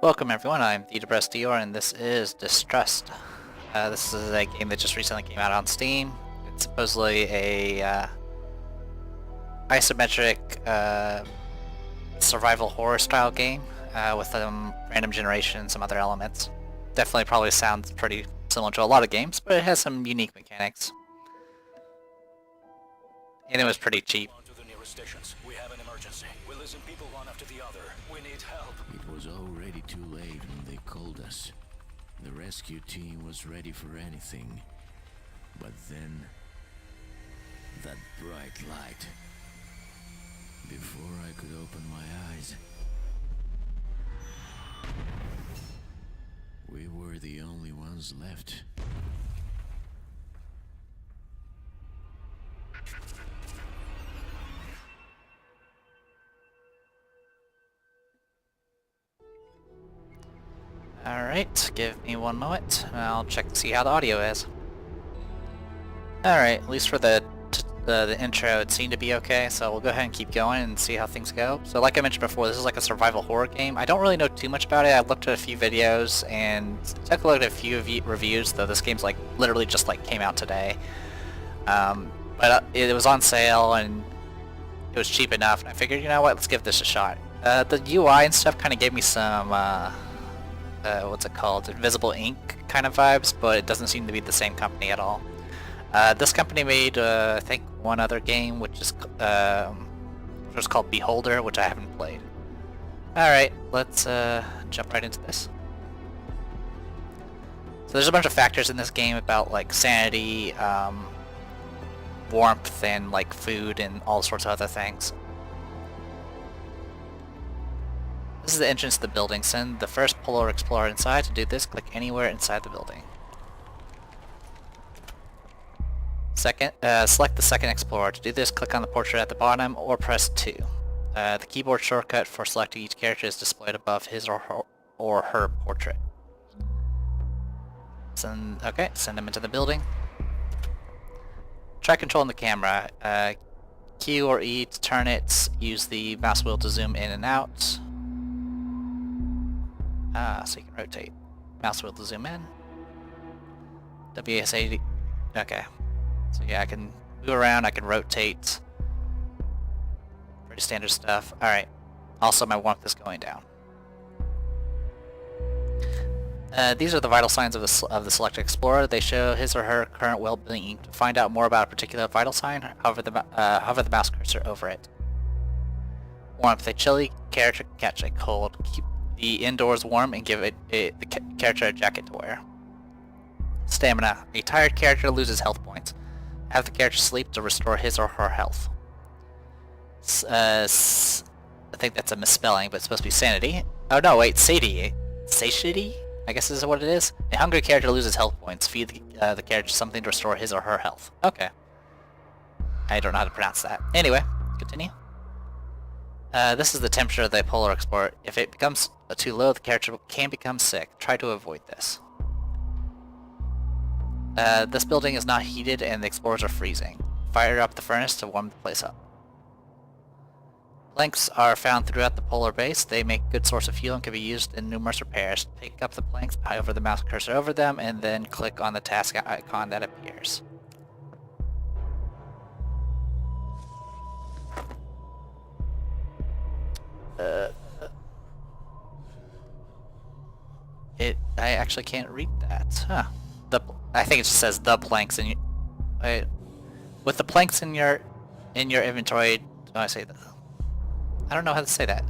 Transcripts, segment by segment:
Welcome everyone, I'm the Depressed Dior and this is Distrust. This is a game that just recently came out on Steam. It's supposedly a isometric survival horror style game with random generation and some other elements. Definitely probably sounds pretty similar to a lot of games, but it has some unique mechanics. And it was pretty cheap. On to the nearest stations. We have an emergency. We're losing people one after the other. We need help. It was already too late when they called us. The rescue team was ready for anything. But then, that bright light. Before I could open my eyes, we were the only ones left. Alright, give me one moment, and I'll check to see how the audio is. Alright, at least for the intro it seemed to be okay, so we'll go ahead and keep going and see how things go. So like I mentioned before, this is like a survival horror game. I don't really know too much about it. I looked at a few videos and took a look at a few reviews, though this game's like literally just like came out today. But it was on sale and it was cheap enough, and I figured, you know what, let's give this a shot. The UI and stuff kind of gave me some what's it called, invisible ink kind of vibes, but it doesn't seem to be the same company at all. This company made I think one other game, which was called Beholder, which I haven't played. Alright, let's jump right into this. So there's a bunch of factors in this game about like sanity, warmth, and like food and all sorts of other things. This is the entrance to the building. Send the first Polar Explorer inside. To do this, click anywhere inside the building. Second, select the second Explorer. To do this, click on the portrait at the bottom or press 2. The keyboard shortcut for selecting each character is displayed above his or her portrait. Send them into the building. Try controlling the camera. Q or E to turn it. Use the mouse wheel to zoom in and out. So you can rotate. Mouse wheel to zoom in. WSAD. Okay. So yeah, I can move around, I can rotate. Pretty standard stuff. Alright. Also, my warmth is going down. These are the vital signs of the selected explorer. They show his or her current well-being. To find out more about a particular vital sign, hover the mouse cursor over it. Warmth. A chilly character can catch a cold. Keep the indoors warm and give the character a jacket to wear. Stamina. A tired character loses health points. Have the character sleep to restore his or her health. I think that's a misspelling, but it's supposed to be sanity. Oh no, wait, satiety. Satiety? I guess this is what it is. A hungry character loses health points. Feed the character something to restore his or her health. Okay. I don't know how to pronounce that. Anyway, continue. This is the temperature of the Polar Explorer. If it becomes too low, the character can become sick. Try to avoid this. This building is not heated and the explorers are freezing. Fire up the furnace to warm the place up. Planks are found throughout the polar base. They make a good source of fuel and can be used in numerous repairs. Pick up the planks, hover the mouse cursor over them, and then click on the task icon that appears. I actually can't read that. Huh. I think it just says the planks in your... with the planks in your inventory... Do I say that? I don't know how to say that.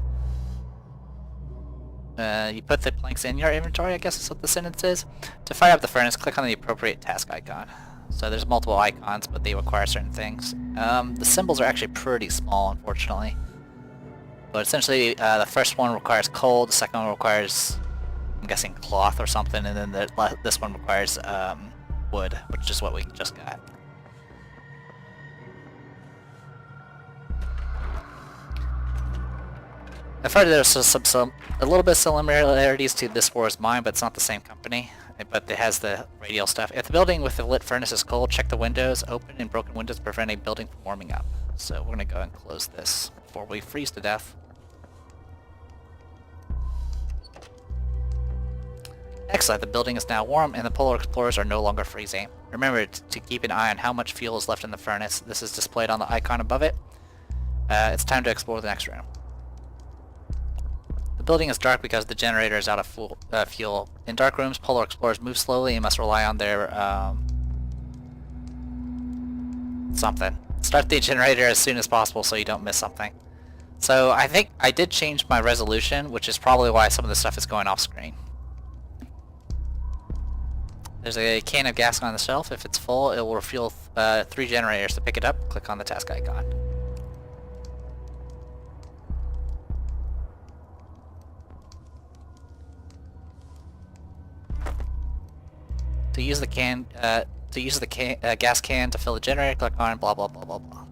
You put the planks in your inventory, I guess is what the sentence is. To fire up the furnace, click on the appropriate task icon. So there's multiple icons, but they require certain things. The symbols are actually pretty small, unfortunately. But essentially, the first one requires coal, the second one requires, I'm guessing, cloth or something, and then this one requires wood, which is what we just got. I've heard there's a little bit of similarities to This War Is Mine, but it's not the same company. But it has the radial stuff. If the building with the lit furnace is cold, check the windows. Open and broken windows prevent a building from warming up. So we're going to go and close this before we freeze to death. that the building is now warm and the polar explorers are no longer freezing. Remember to keep an eye on how much fuel is left in the furnace. This is displayed on the icon above it. It's time to explore the next room. The building is dark because the generator is out of fuel. In dark rooms, polar explorers move slowly and must rely on their something. Start the generator as soon as possible so you don't miss something. So I think I did change my resolution, which is probably why some of the stuff is going off screen. There's a can of gas on the shelf. If it's full, it will refuel 3 generators. To pick it up, click on the task icon. To use the gas can to fill the generator, click on blah blah blah blah blah.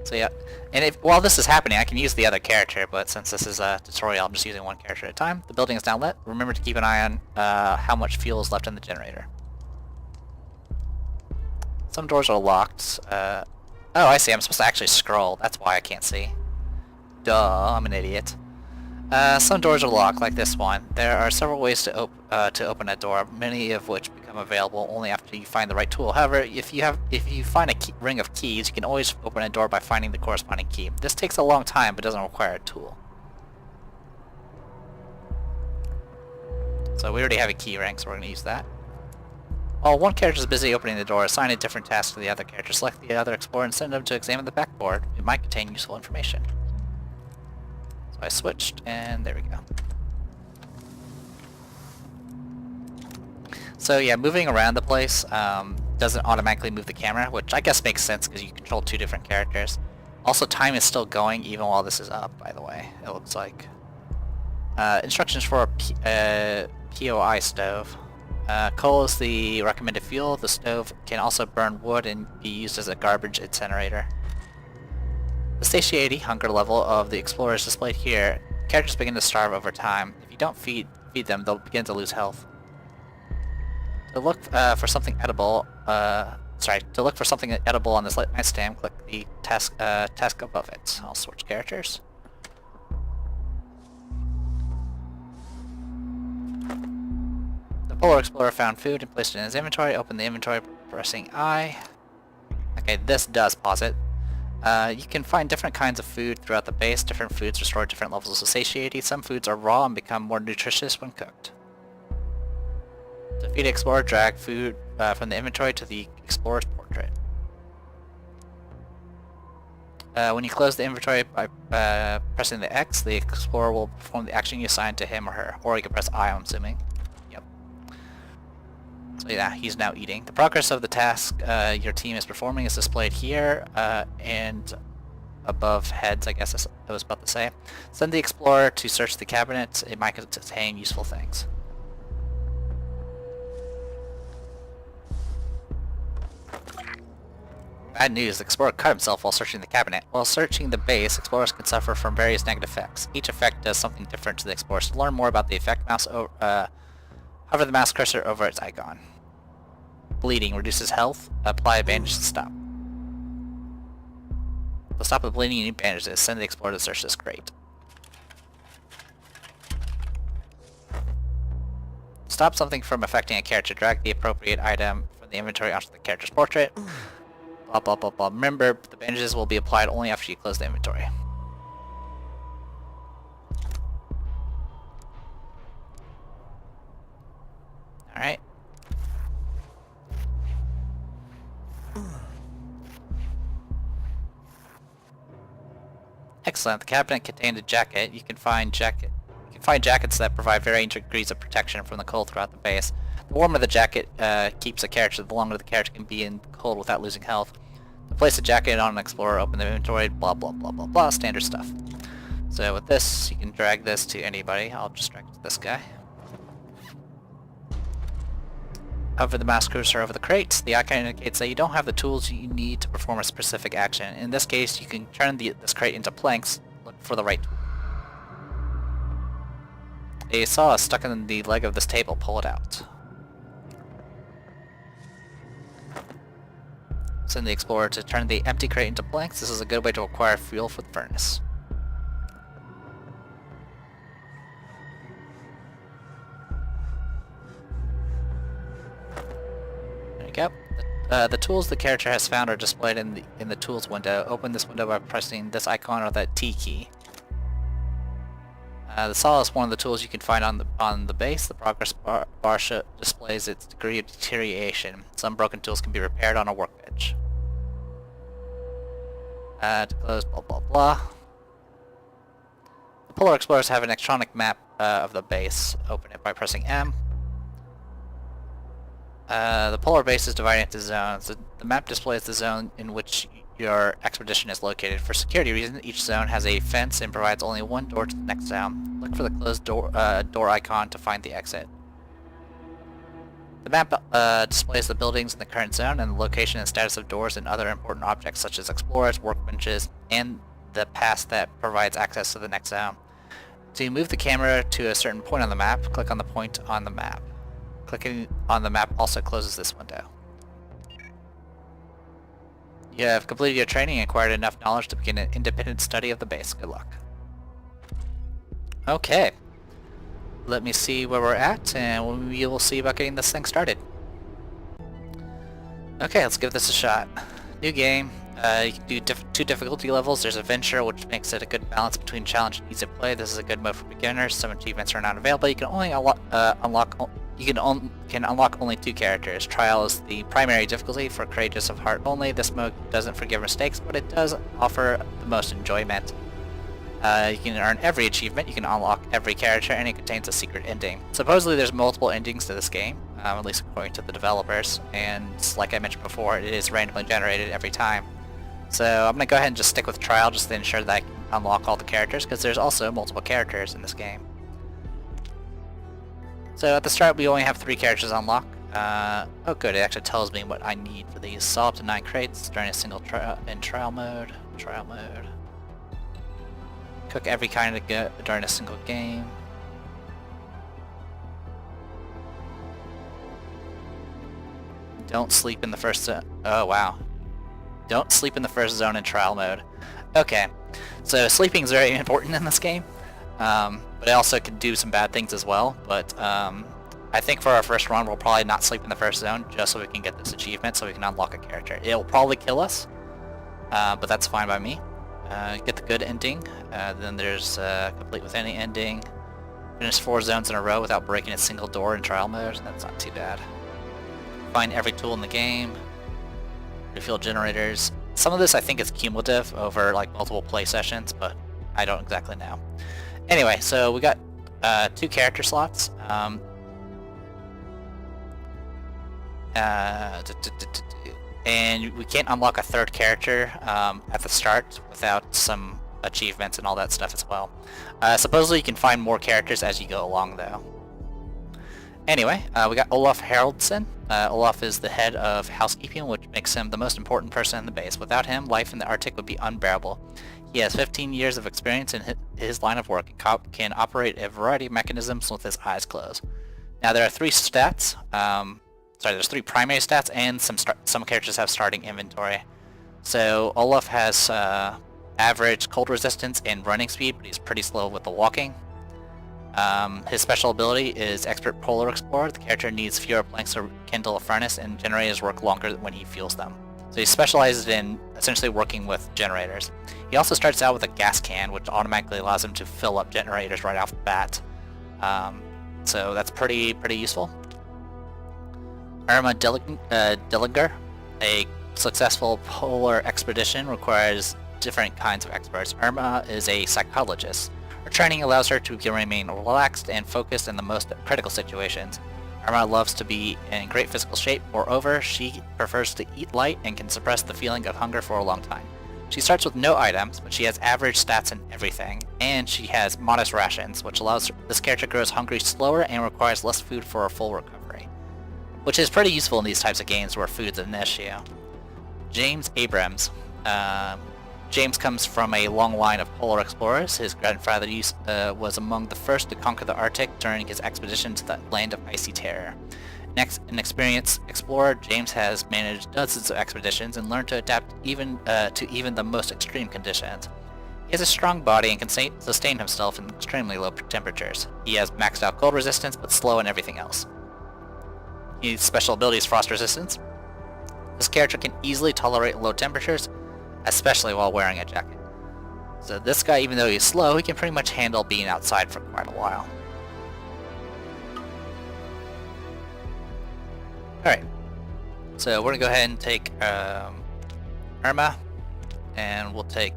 So yeah, and while this is happening, I can use the other character, but since this is a tutorial, I'm just using one character at a time. The building is now lit. Remember to keep an eye on how much fuel is left in the generator. Some doors are locked. Oh, I see. I'm supposed to actually scroll. That's why I can't see. Duh, I'm an idiot. Some doors are locked, like this one. There are several ways to open a door, many of which become available only after you find the right tool. However, if you find a ring of keys, you can always open a door by finding the corresponding key. This takes a long time, but doesn't require a tool. So we already have a key ring, so we're going to use that. While one character is busy opening the door, assign a different task to the other character. Select the other explorer and send them to examine the backboard. It might contain useful information. I switched, and there we go. So yeah, moving around the place doesn't automatically move the camera, which I guess makes sense because you control 2 different characters. Also, time is still going even while this is up, by the way, it looks like. Instructions for a POI stove. Coal is the recommended fuel. The stove can also burn wood and be used as a garbage incinerator. The satiety hunger level of the explorer is displayed here. Characters begin to starve over time. If you don't feed them, they'll begin to lose health. To look for something edible, on this nightstand, click the task above it. I'll switch characters. The polar explorer found food and placed it in his inventory. Open the inventory pressing I. Okay, this does pause it. You can find different kinds of food throughout the base. Different foods restore different levels of satiety. Some foods are raw and become more nutritious when cooked. To feed explorer, drag food from the inventory to the explorer's portrait. When you close the inventory by pressing the X, the explorer will perform the action you assign to him or her. Or you can press I, I'm assuming. Yep. So yeah, he's now eating. The progress of the task your team is performing is displayed here and above heads, I guess I was about to say. Send the explorer to search the cabinet. It might contain useful things. Bad news, the explorer cut himself while searching the cabinet. While searching the base, explorers can suffer from various negative effects. Each effect does something different to the explorers. To learn more about the effect, hover the mouse cursor over its icon. Bleeding reduces health. Apply a bandage to stop. To stop the bleeding, you need bandages. Send the explorer to search this crate. Stop something from affecting a character. Drag the appropriate item from the inventory onto the character's portrait. Blah blah blah blah. Remember, the bandages will be applied only after you close the inventory. Alright. Excellent. The cabinet contained a jacket. You can find jackets that provide varying degrees of protection from the cold throughout the base. The warmer the jacket keeps a character, the longer the character can be in cold without losing health. To place a jacket on an explorer, open the inventory, blah blah blah blah blah, standard stuff. So with this, you can drag this to anybody. I'll just drag it to this guy. Hover the mouse cursor over the crate. The icon indicates that you don't have the tools you need to perform a specific action. In this case, you can turn this crate into planks. Look for the right tool. A saw is stuck in the leg of this table. Pull it out. Send the explorer to turn the empty crate into planks. This is a good way to acquire fuel for the furnace. we go. The tools the character has found are displayed in the tools window. Open this window by pressing this icon or that T key. The saw is one of the tools you can find on the base. The progress bar displays its degree of deterioration. Some broken tools can be repaired on a workbench. To close, blah blah blah. The Polar Explorers have an electronic map of the base. Open it by pressing M. The polar base is divided into zones. The map displays the zone in which your expedition is located. For security reasons, each zone has a fence and provides only one door to the next zone. Look for the closed door icon to find the exit. The map displays the buildings in the current zone and the location and status of doors and other important objects such as explorers, workbenches, and the path that provides access to the next zone. To move the camera to a certain point on the map, click on the point on the map. Clicking on the map also closes this window. You have completed your training and acquired enough knowledge to begin an independent study of the base. Good luck. Okay. Let me see where we're at, and we will see about getting this thing started. Okay, let's give this a shot. New game. You can do two difficulty levels. There's Adventure, which makes it a good balance between challenge and easy play. This is a good mode for beginners. Some achievements are not available. You can only unlock only 2 characters. Trial is the primary difficulty for courageous of heart only. This mode doesn't forgive mistakes, but it does offer the most enjoyment. You can earn every achievement, you can unlock every character, and it contains a secret ending. Supposedly there's multiple endings to this game, at least according to the developers, and like I mentioned before, it is randomly generated every time. So I'm going to go ahead and just stick with Trial just to ensure that I can unlock all the characters, because there's also multiple characters in this game. So at the start we only have 3 characters unlocked. Oh good, it actually tells me what I need for these. Solve up to 9 crates during a single trial mode. Cook every kind of good during a single game. Don't sleep in the first zone. Oh wow. Don't sleep in the first zone in trial mode. Okay, so sleeping is very important in this game. But it also can do some bad things as well. But I think for our first run we'll probably not sleep in the first zone just so we can get this achievement so we can unlock a character. It'll probably kill us, but that's fine by me. Get the good ending, then there's complete with any ending. Finish 4 zones in a row without breaking a single door in trial mode. That's not too bad. Find every tool in the game. Refuel generators. Some of this I think is cumulative over like multiple play sessions, but I don't exactly know. Anyway, so we got 2 character slots. And we can't unlock a 3rd character at the start without some achievements and all that stuff as well. Supposedly you can find more characters as you go along though. Anyway, we got Olaf Haraldsson. Olaf is the head of housekeeping, which makes him the most important person in the base. Without him, life in the Arctic would be unbearable. He has 15 years of experience in his line of work and can operate a variety of mechanisms with his eyes closed. Now there are 3 stats. There's 3 primary stats, and some characters have starting inventory. So Olaf has average cold resistance and running speed, but he's pretty slow with the walking. His special ability is Expert Polar Explorer. The character needs fewer planks to kindle a furnace, and generators work longer when he fuels them. So he specializes in essentially working with generators. He also starts out with a gas can, which automatically allows him to fill up generators right off the bat. So that's pretty useful. Irma Dillinger. A successful polar expedition requires different kinds of experts. Irma is a psychologist. Her training allows her to remain relaxed and focused in the most critical situations. Irma loves to be in great physical shape. Moreover, she prefers to eat light and can suppress the feeling of hunger for a long time. She starts with no items, but she has average stats in everything, and she has modest rations, which allows this character grows hungry slower and requires less food for a full recovery, which is pretty useful in these types of games where food's an issue. James Abrams. James comes from a long line of polar explorers. His grandfather was among the first to conquer the Arctic during his expedition to the land of icy terror. Next, an experienced explorer, James has managed dozens of expeditions and learned to adapt to even the most extreme conditions. He has a strong body and can sustain himself in extremely low temperatures. He has maxed out cold resistance, but slow in everything else. His special ability is frost resistance. This character can easily tolerate low temperatures, especially while wearing a jacket. So this guy, even though he's slow, he can pretty much handle being outside for quite a while. Alright, so we're going to go ahead and take Irma, and we'll take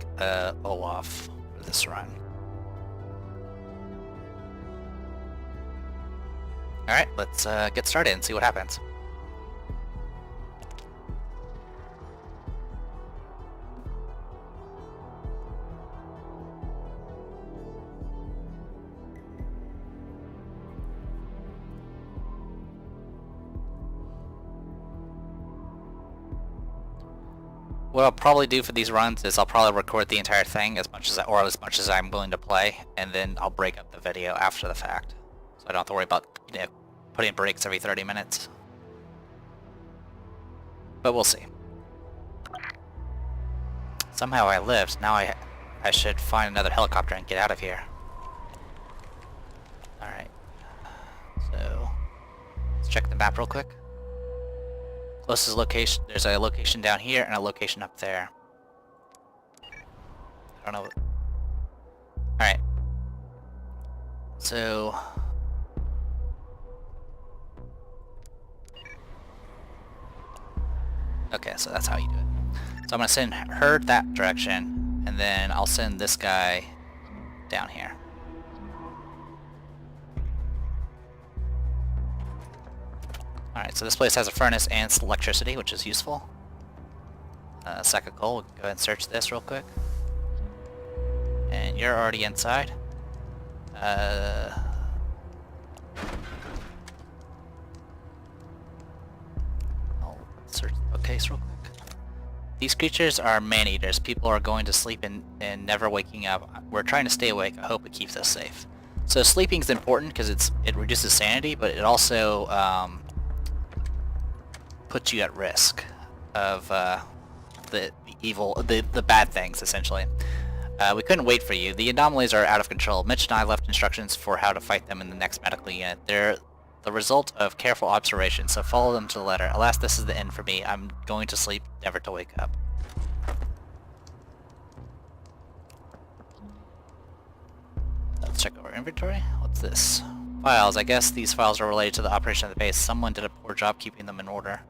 Olaf for this run. Alright, let's get started and see what happens. What I'll probably do for these runs is I'll probably record the entire thing as much as I'm willing to play, and then I'll break up the video after the fact, so I don't have to worry about, you know, putting breaks every 30 minutes. But we'll see. Somehow I lived. Now I should find another helicopter and get out of here. Alright. So let's check the map real quick. Closest location, there's a location down here and a location up there. I don't know. Alright. So okay, so that's how you do it. So I'm gonna send her that direction, and then I'll send this guy down here. Alright, so this place has a furnace and electricity, which is useful. Sack of coal, we'll go ahead and search this real quick. And you're already inside. I'll search the bookcase real quick. These creatures are man-eaters. People are going to sleep and never waking up. We're trying to stay awake. I hope it keeps us safe. So sleeping is important because it reduces sanity, but it also puts you at risk of the bad things, essentially. We couldn't wait for you. The anomalies are out of control. Mitch and I left instructions for how to fight them in the next medical unit. They're the result of careful observation, so follow them to the letter. Alas, this is the end for me. I'm going to sleep, never to wake up. Let's check our inventory. What's this? Files. I guess these files are related to the operation of the base. Someone did a poor job keeping them in order.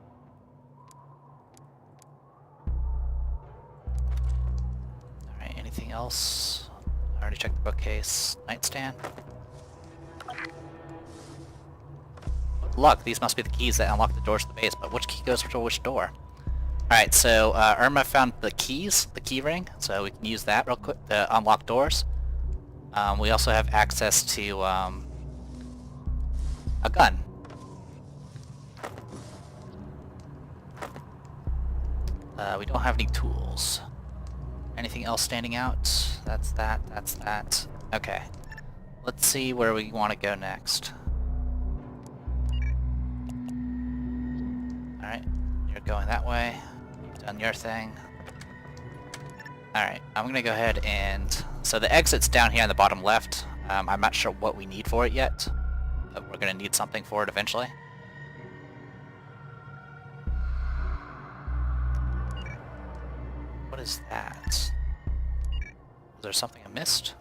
Anything else? I already checked the bookcase. Nightstand. With luck, these must be the keys that unlock the doors to the base, but which key goes to which door? Alright, so Irma found the keys, the key ring, so we can use that real quick to unlock doors. We also have access to a gun. We don't have any tools. Anything else standing out? That's that, that's that. Okay. Let's see where we want to go next. Alright, you're going that way. You've done your thing. Alright, I'm gonna go ahead and... So the exit's down here on the bottom left. I'm not sure what we need for it yet, but we're gonna need something for it eventually. What is that? Was there something I missed?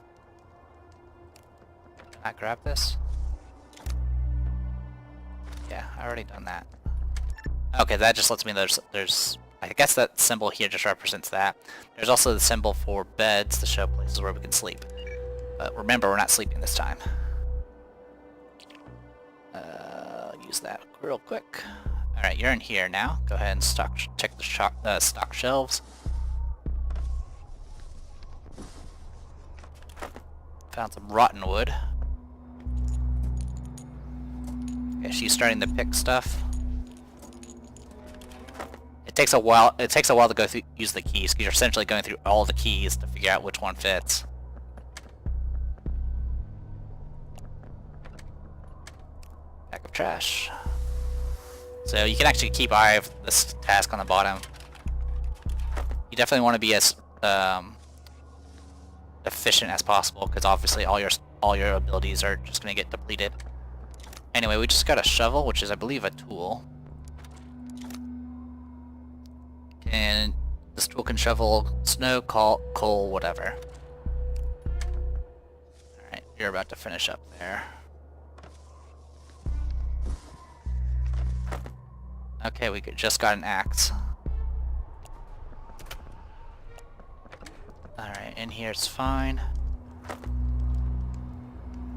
Can I grab this? Yeah, I already done that. Okay, that just lets me know there's I guess that symbol here just represents that. There's also the symbol for beds to show places where we can sleep. But remember, we're not sleeping this time. Use that real quick. Alright, you're in here now. Go ahead and check the stock shelves. Found some rotten wood. Okay, she's starting to pick stuff. It takes a while to go through, use the keys, because you're essentially going through all the keys to figure out which one fits. Pack of trash. So you can actually keep eye of this task on the bottom. You definitely want to be as efficient as possible, because obviously all your abilities are just going to get depleted. Anyway, we just got a shovel, which is, I believe, a tool. And this tool can shovel snow, coal, whatever. Alright, you're about to finish up there. Okay, we just got an axe. Alright, in here it's fine.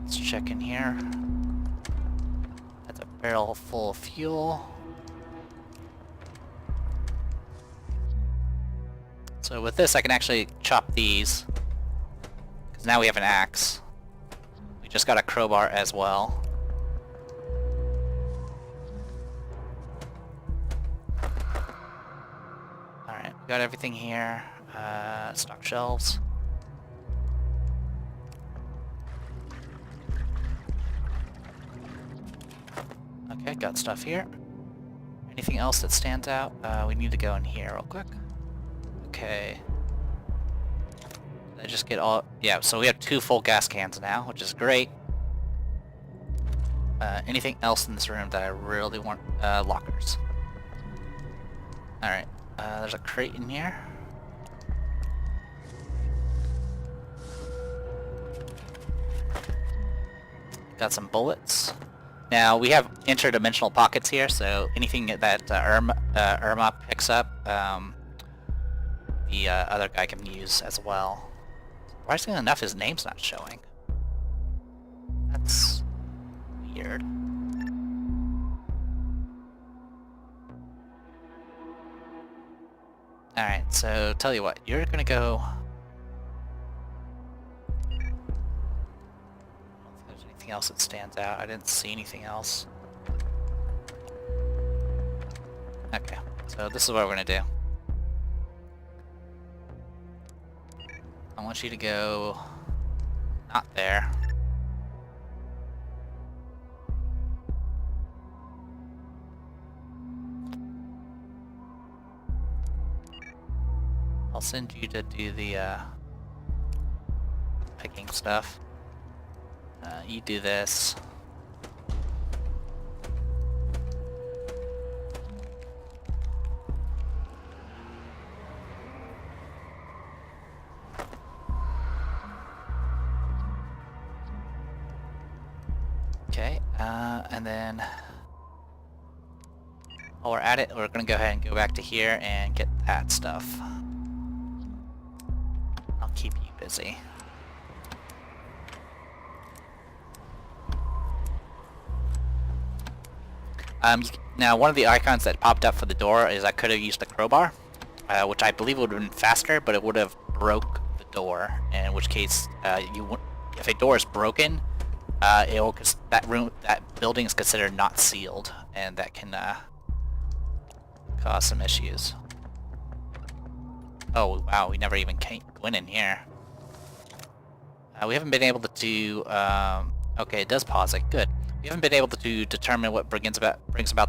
Let's check in here. That's a barrel full of fuel. So with this I can actually chop these, because now we have an axe. We just got a crowbar as well. Alright, we got everything here. Stock shelves. Okay, got stuff here. Anything else that stands out? We need to go in here real quick. Okay. Did I just get all... Yeah, so we have 2 full gas cans now, which is great. Anything else in this room that I really want? Lockers. Alright, there's a crate in here. Got some bullets. Now, we have interdimensional pockets here, so anything that Irma picks up, the other guy can use as well. Surprisingly enough, his name's not showing. That's weird. Alright, so tell you what, you're gonna go... else that stands out. I didn't see anything else. Okay, so this is what we're gonna do. I want you to go not there. I'll send you to do the picking stuff. You do this. Okay, and then while we're at it, we're gonna go ahead and go back to here and get that stuff. I'll keep you busy. Now, one of the icons that popped up for the door is I could have used the crowbar, which I believe would have been faster, but it would have broke the door. In which case, if a door is broken, that building is considered not sealed, and that can cause some issues. Oh wow, we never even went in here. We haven't been able to do. Okay, it does pause it. Good. We haven't been able to determine what brings about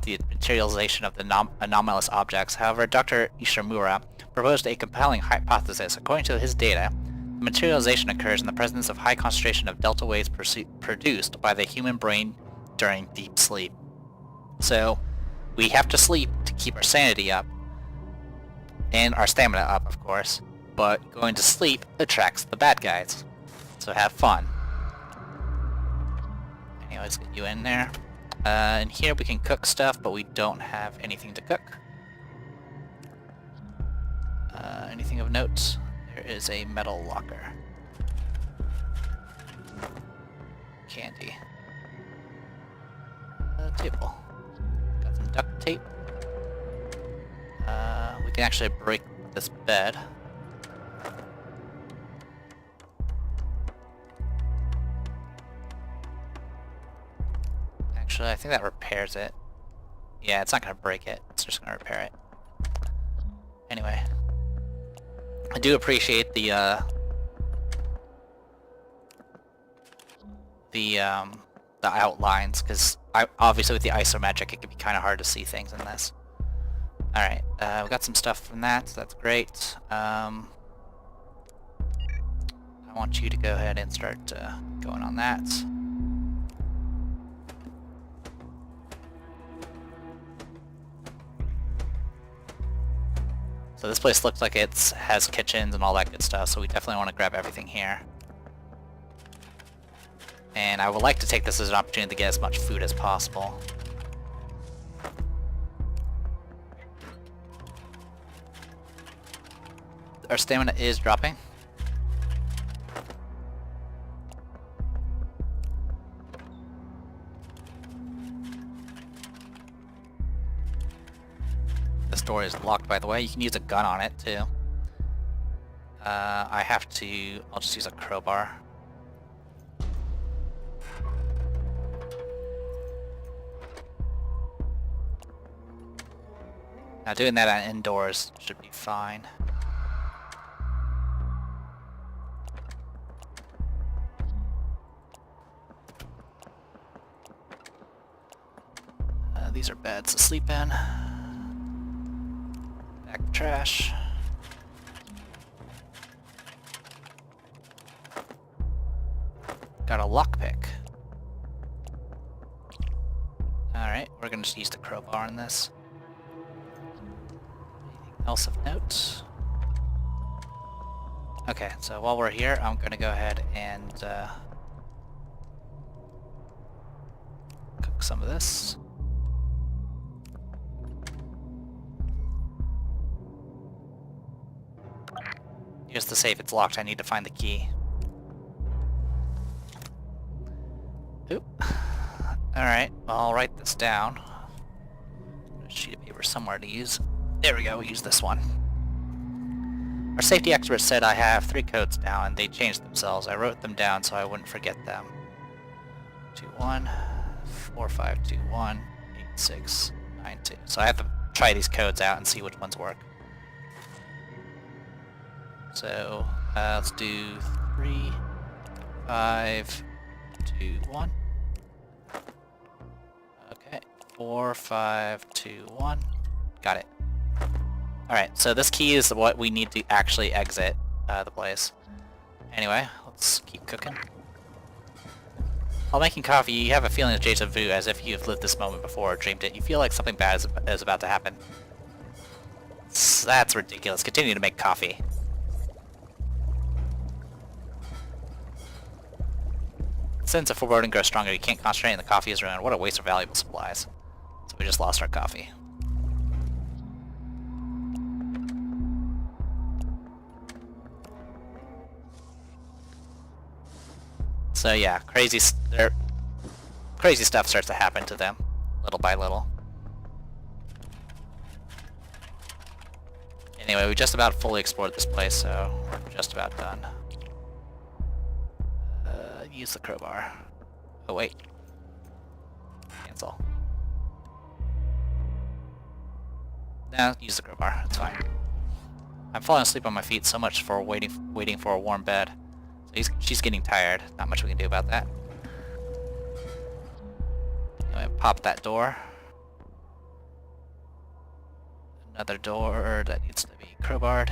the materialization of the anomalous objects. However, Dr. Ishimura proposed a compelling hypothesis. According to his data, the materialization occurs in the presence of high concentration of delta waves produced by the human brain during deep sleep. So, we have to sleep to keep our sanity up, and our stamina up, of course, but going to sleep attracts the bad guys. So have fun. Let's get you in there. In here we can cook stuff, but we don't have anything to cook. Anything of note? There is a metal locker. Candy. Table. Got some duct tape. We can actually break this bed. Actually, I think that repairs it. Yeah, it's not going to break it. It's just going to repair it. Anyway. I do appreciate the outlines, because obviously with the isometric it can be kind of hard to see things in this. Alright, we got some stuff from that, so that's great. I want you to go ahead and start going on that. So this place looks like it has kitchens and all that good stuff, so we definitely want to grab everything here. And I would like to take this as an opportunity to get as much food as possible. Our stamina is dropping. This door is locked, by the way. You can use a gun on it, too. I'll just use a crowbar. Now doing that on indoors should be fine. These are beds to sleep in. Back to trash. Got a lockpick. Alright, we're gonna just use the crowbar on this. Anything else of note? Okay, so while we're here, I'm gonna go ahead and cook some of this. Here's the safe, it's locked, I need to find the key. Oop. Alright, well, I'll write this down. There's a sheet of paper somewhere to use. There we go, we'll use this one. Our safety expert said I have 3 codes now, and they changed themselves. I wrote them down so I wouldn't forget them. 21, 4521, 8692. So I have to try these codes out and see which ones work. So, let's do 3, 5, 2, 1. Okay, 4, 5, 2, 1. Got it. Alright, so this key is what we need to actually exit the place. Anyway, let's keep cooking. While making coffee, you have a feeling of déjà vu, as if you've lived this moment before or dreamed it. You feel like something bad is about to happen. That's ridiculous. Continue to make coffee. Since the foreboding grows stronger, you can't concentrate and the coffee is ruined. What a waste of valuable supplies. So we just lost our coffee. So yeah, crazy stuff starts to happen to them, little by little. Anyway, we just about fully explored this place, so we're just about done. Use the crowbar. Oh wait. Cancel. Nah, use the crowbar. It's fine. I'm falling asleep on my feet so much for waiting for a warm bed. So she's getting tired. Not much we can do about that. Anyway, pop that door. Another door that needs to be crowbarred.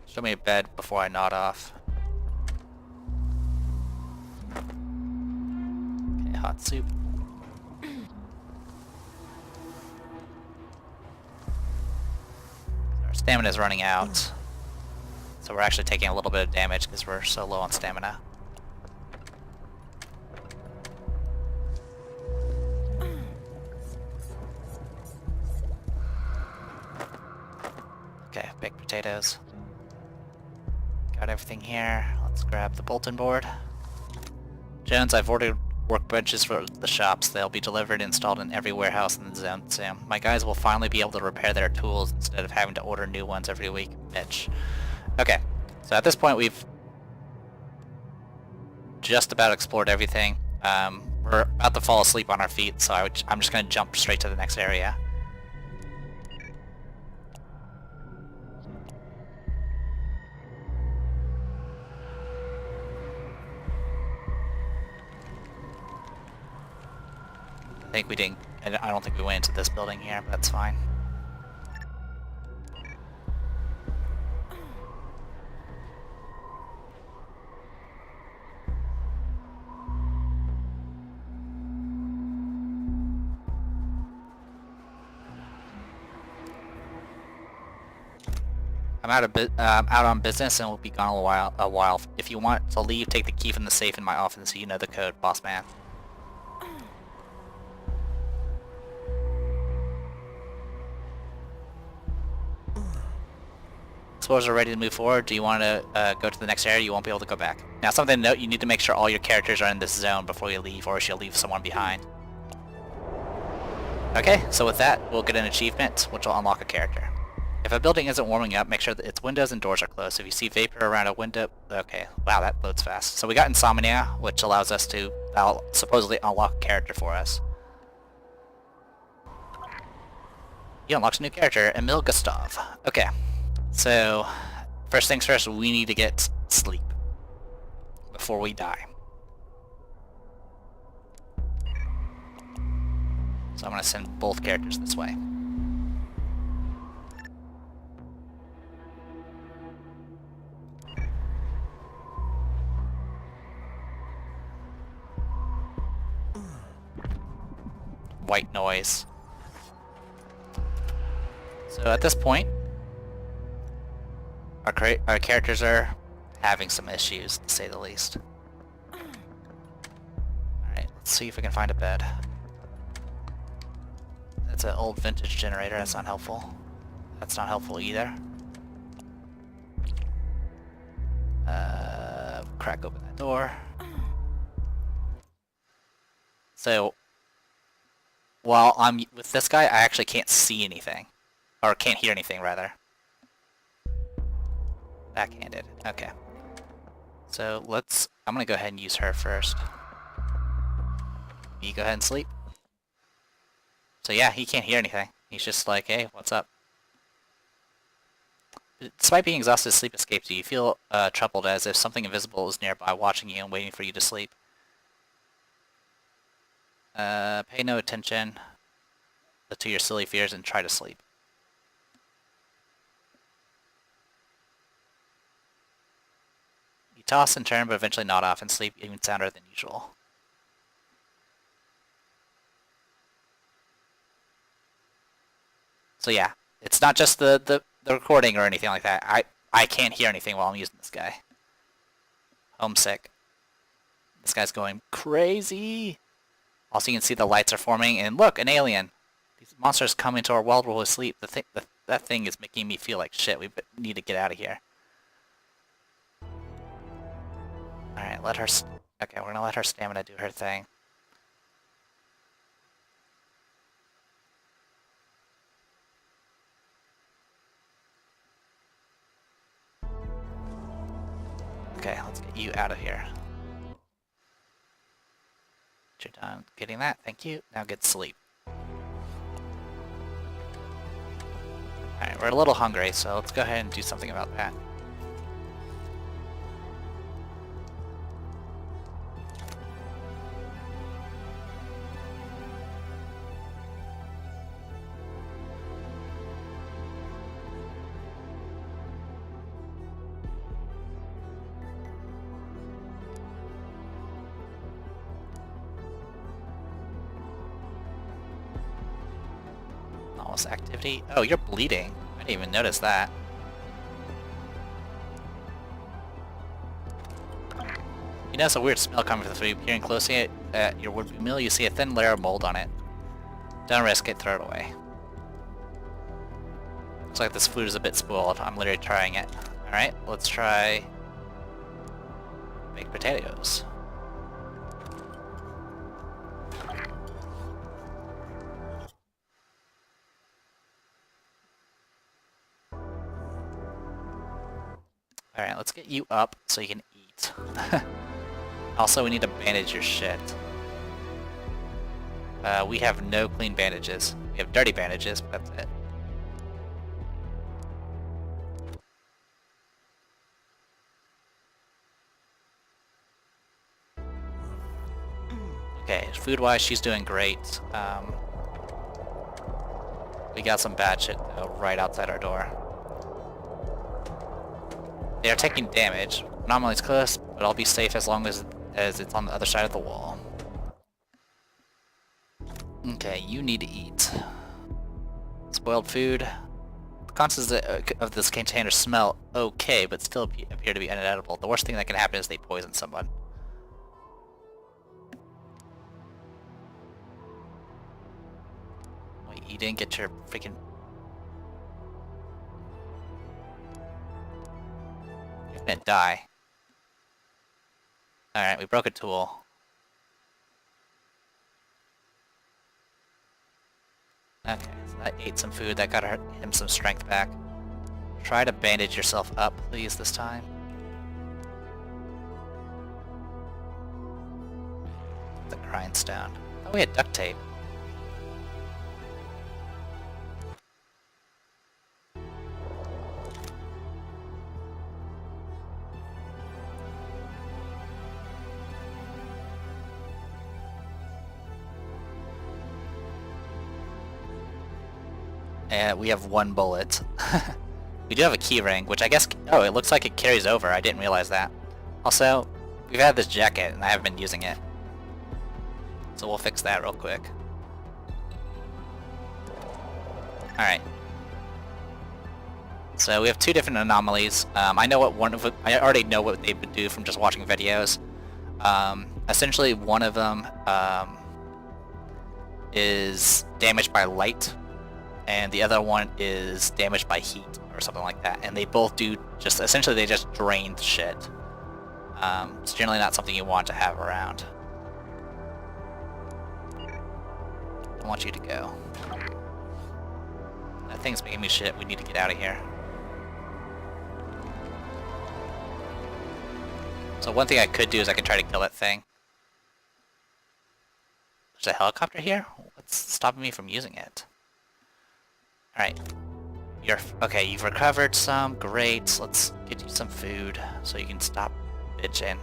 Show me a bed before I nod off. Okay, hot soup. Our stamina is running out. So we're actually taking a little bit of damage because we're so low on stamina. Okay, baked potatoes. Got everything here. Let's grab the bulletin board. Jones, I've ordered workbenches for the shops. They'll be delivered and installed in every warehouse in the zone soon. My guys will finally be able to repair their tools instead of having to order new ones every week. Mitch. Okay, so at this point we've just about explored everything. We're about to fall asleep on our feet, so I'm just going to jump straight to the next area. I think we didn't. I don't think we went into this building here, but that's fine. I'm out on business and will be gone a while. If you want to leave, take the key from the safe in my office so you know the code, boss man. Explorers are ready to move forward. Do you want to go to the next area? You won't be able to go back. Now, something to note, you need to make sure all your characters are in this zone before you leave, or else you'll leave someone behind. Okay, so with that, we'll get an achievement, which will unlock a character. If a building isn't warming up, make sure that its windows and doors are closed. If you see vapor around a window... Okay, wow, that loads fast. So we got Insomnia, which allows us to supposedly unlock a character for us. You unlocked a new character, Emil Gustav. Okay. So, first things first, we need to get sleep before we die. So I'm going to send both characters this way. White noise. So at this point, our characters are having some issues, to say the least. Alright, let's see if we can find a bed. That's an old vintage generator, that's not helpful. That's not helpful either. Crack open that door. So, while I'm with this guy, I actually can't see anything. Or can't hear anything, rather. Backhanded. Okay. So I'm gonna go ahead and use her first. You go ahead and sleep. So yeah, he can't hear anything. He's just like, hey, what's up? Despite being exhausted, sleep escapes you. You feel troubled as if something invisible is nearby watching you and waiting for you to sleep. Pay no attention to your silly fears and try to sleep. You toss and turn, but eventually nod off and sleep even sounder than usual. So yeah, it's not just the recording or anything like that. I can't hear anything while I'm using this guy. Homesick. This guy's going crazy. Also, you can see the lights are forming, and look, an alien. These monsters come into our world while we sleep. That thing is making me feel like shit. We need to get out of here. Alright, let her... Okay, we're gonna let her stamina do her thing. Okay, let's get you out of here. You're done getting that, thank you. Now get sleep. Alright, we're a little hungry, so let's go ahead and do something about that. Activity. Oh, you're bleeding. I didn't even notice that. You notice a weird smell coming from the food. Peering closely at your would-be meal, you see a thin layer of mold on it. Don't risk it, throw it away. Looks like this food is a bit spoiled. I'm literally trying it. Alright, let's try baked potatoes. Alright, let's get you up so you can eat. Also, we need to bandage your shit. We have no clean bandages. We have dirty bandages, but that's it. Okay, food-wise, she's doing great. We got some bad shit, though, right outside our door. They are taking damage. Anomalies close, but I'll be safe as long as it's on the other side of the wall. Okay, you need to eat. Spoiled food. contents of this container smell okay, but still appear to be inedible. The worst thing that can happen is they poison someone. Wait, you didn't get your freaking... You're gonna die. Alright, we broke a tool. Okay, so that ate some food, that got him some strength back. Try to bandage yourself up, please, this time. The grindstone. Oh, we had duct tape. And we have 1 bullet. We do have a key ring, which I guess... Oh, it looks like it carries over. I didn't realize that. Also, we've had this jacket, and I haven't been using it. So we'll fix that real quick. Alright. So we have 2 different anomalies. I know what one of them... I already know what they would do from just watching videos. Essentially, one of them is damaged by light, and the other one is damaged by heat, or something like that. And they both do just... Essentially, they just drain shit. It's generally not something you want to have around. I want you to go. That thing's making me shit. We need to get out of here. So one thing I could do is I could try to kill that thing. There's a helicopter here? What's stopping me from using it? Alright. Okay, you've recovered some. Great. Let's get you some food so you can stop bitching.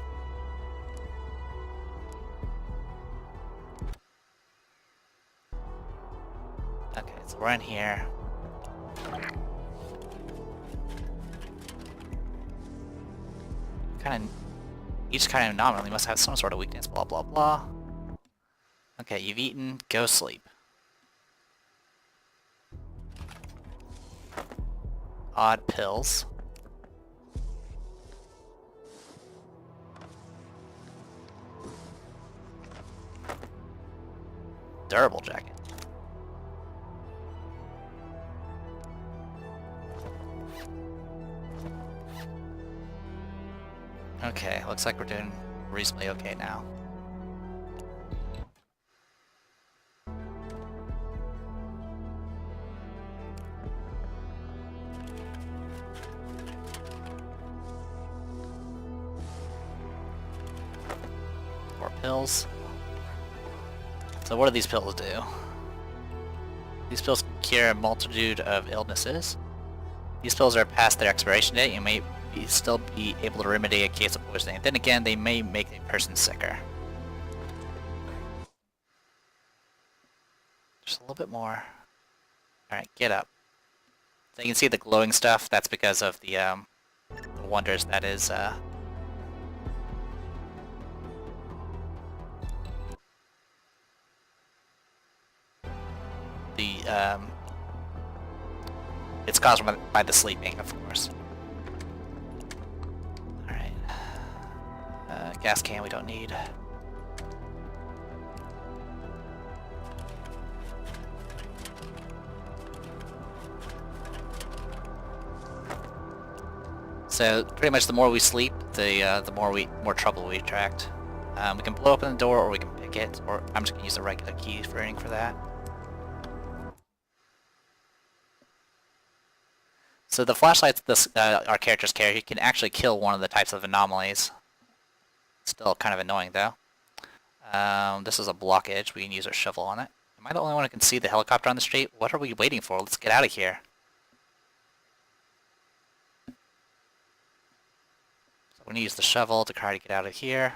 Okay, so we're in here. Each kind of anomaly must have some sort of weakness, blah blah blah. Okay, you've eaten, go sleep. Odd pills. Durable jacket. Okay, looks like we're doing reasonably okay now. More pills. So what do these pills do? These pills cure a multitude of illnesses. These pills are past their expiration date. You may still be able to remedy a case of poisoning. Then again, they may make a person sicker. Just a little bit more. Alright, get up. So you can see the glowing stuff. That's because of the wonders that is it's caused by the sleeping, of course. Alright. Gas can we don't need. So pretty much the more we sleep, the more trouble we attract. We can blow open the door, or we can pick it, or I'm just gonna use the regular key for anything for that. So the flashlights our characters carry can actually kill one of the types of anomalies. Still kind of annoying though. This is a blockage. We can use our shovel on it. Am I the only one who can see the helicopter on the street? What are we waiting for? Let's get out of here. So we're going to use the shovel to try to get out of here.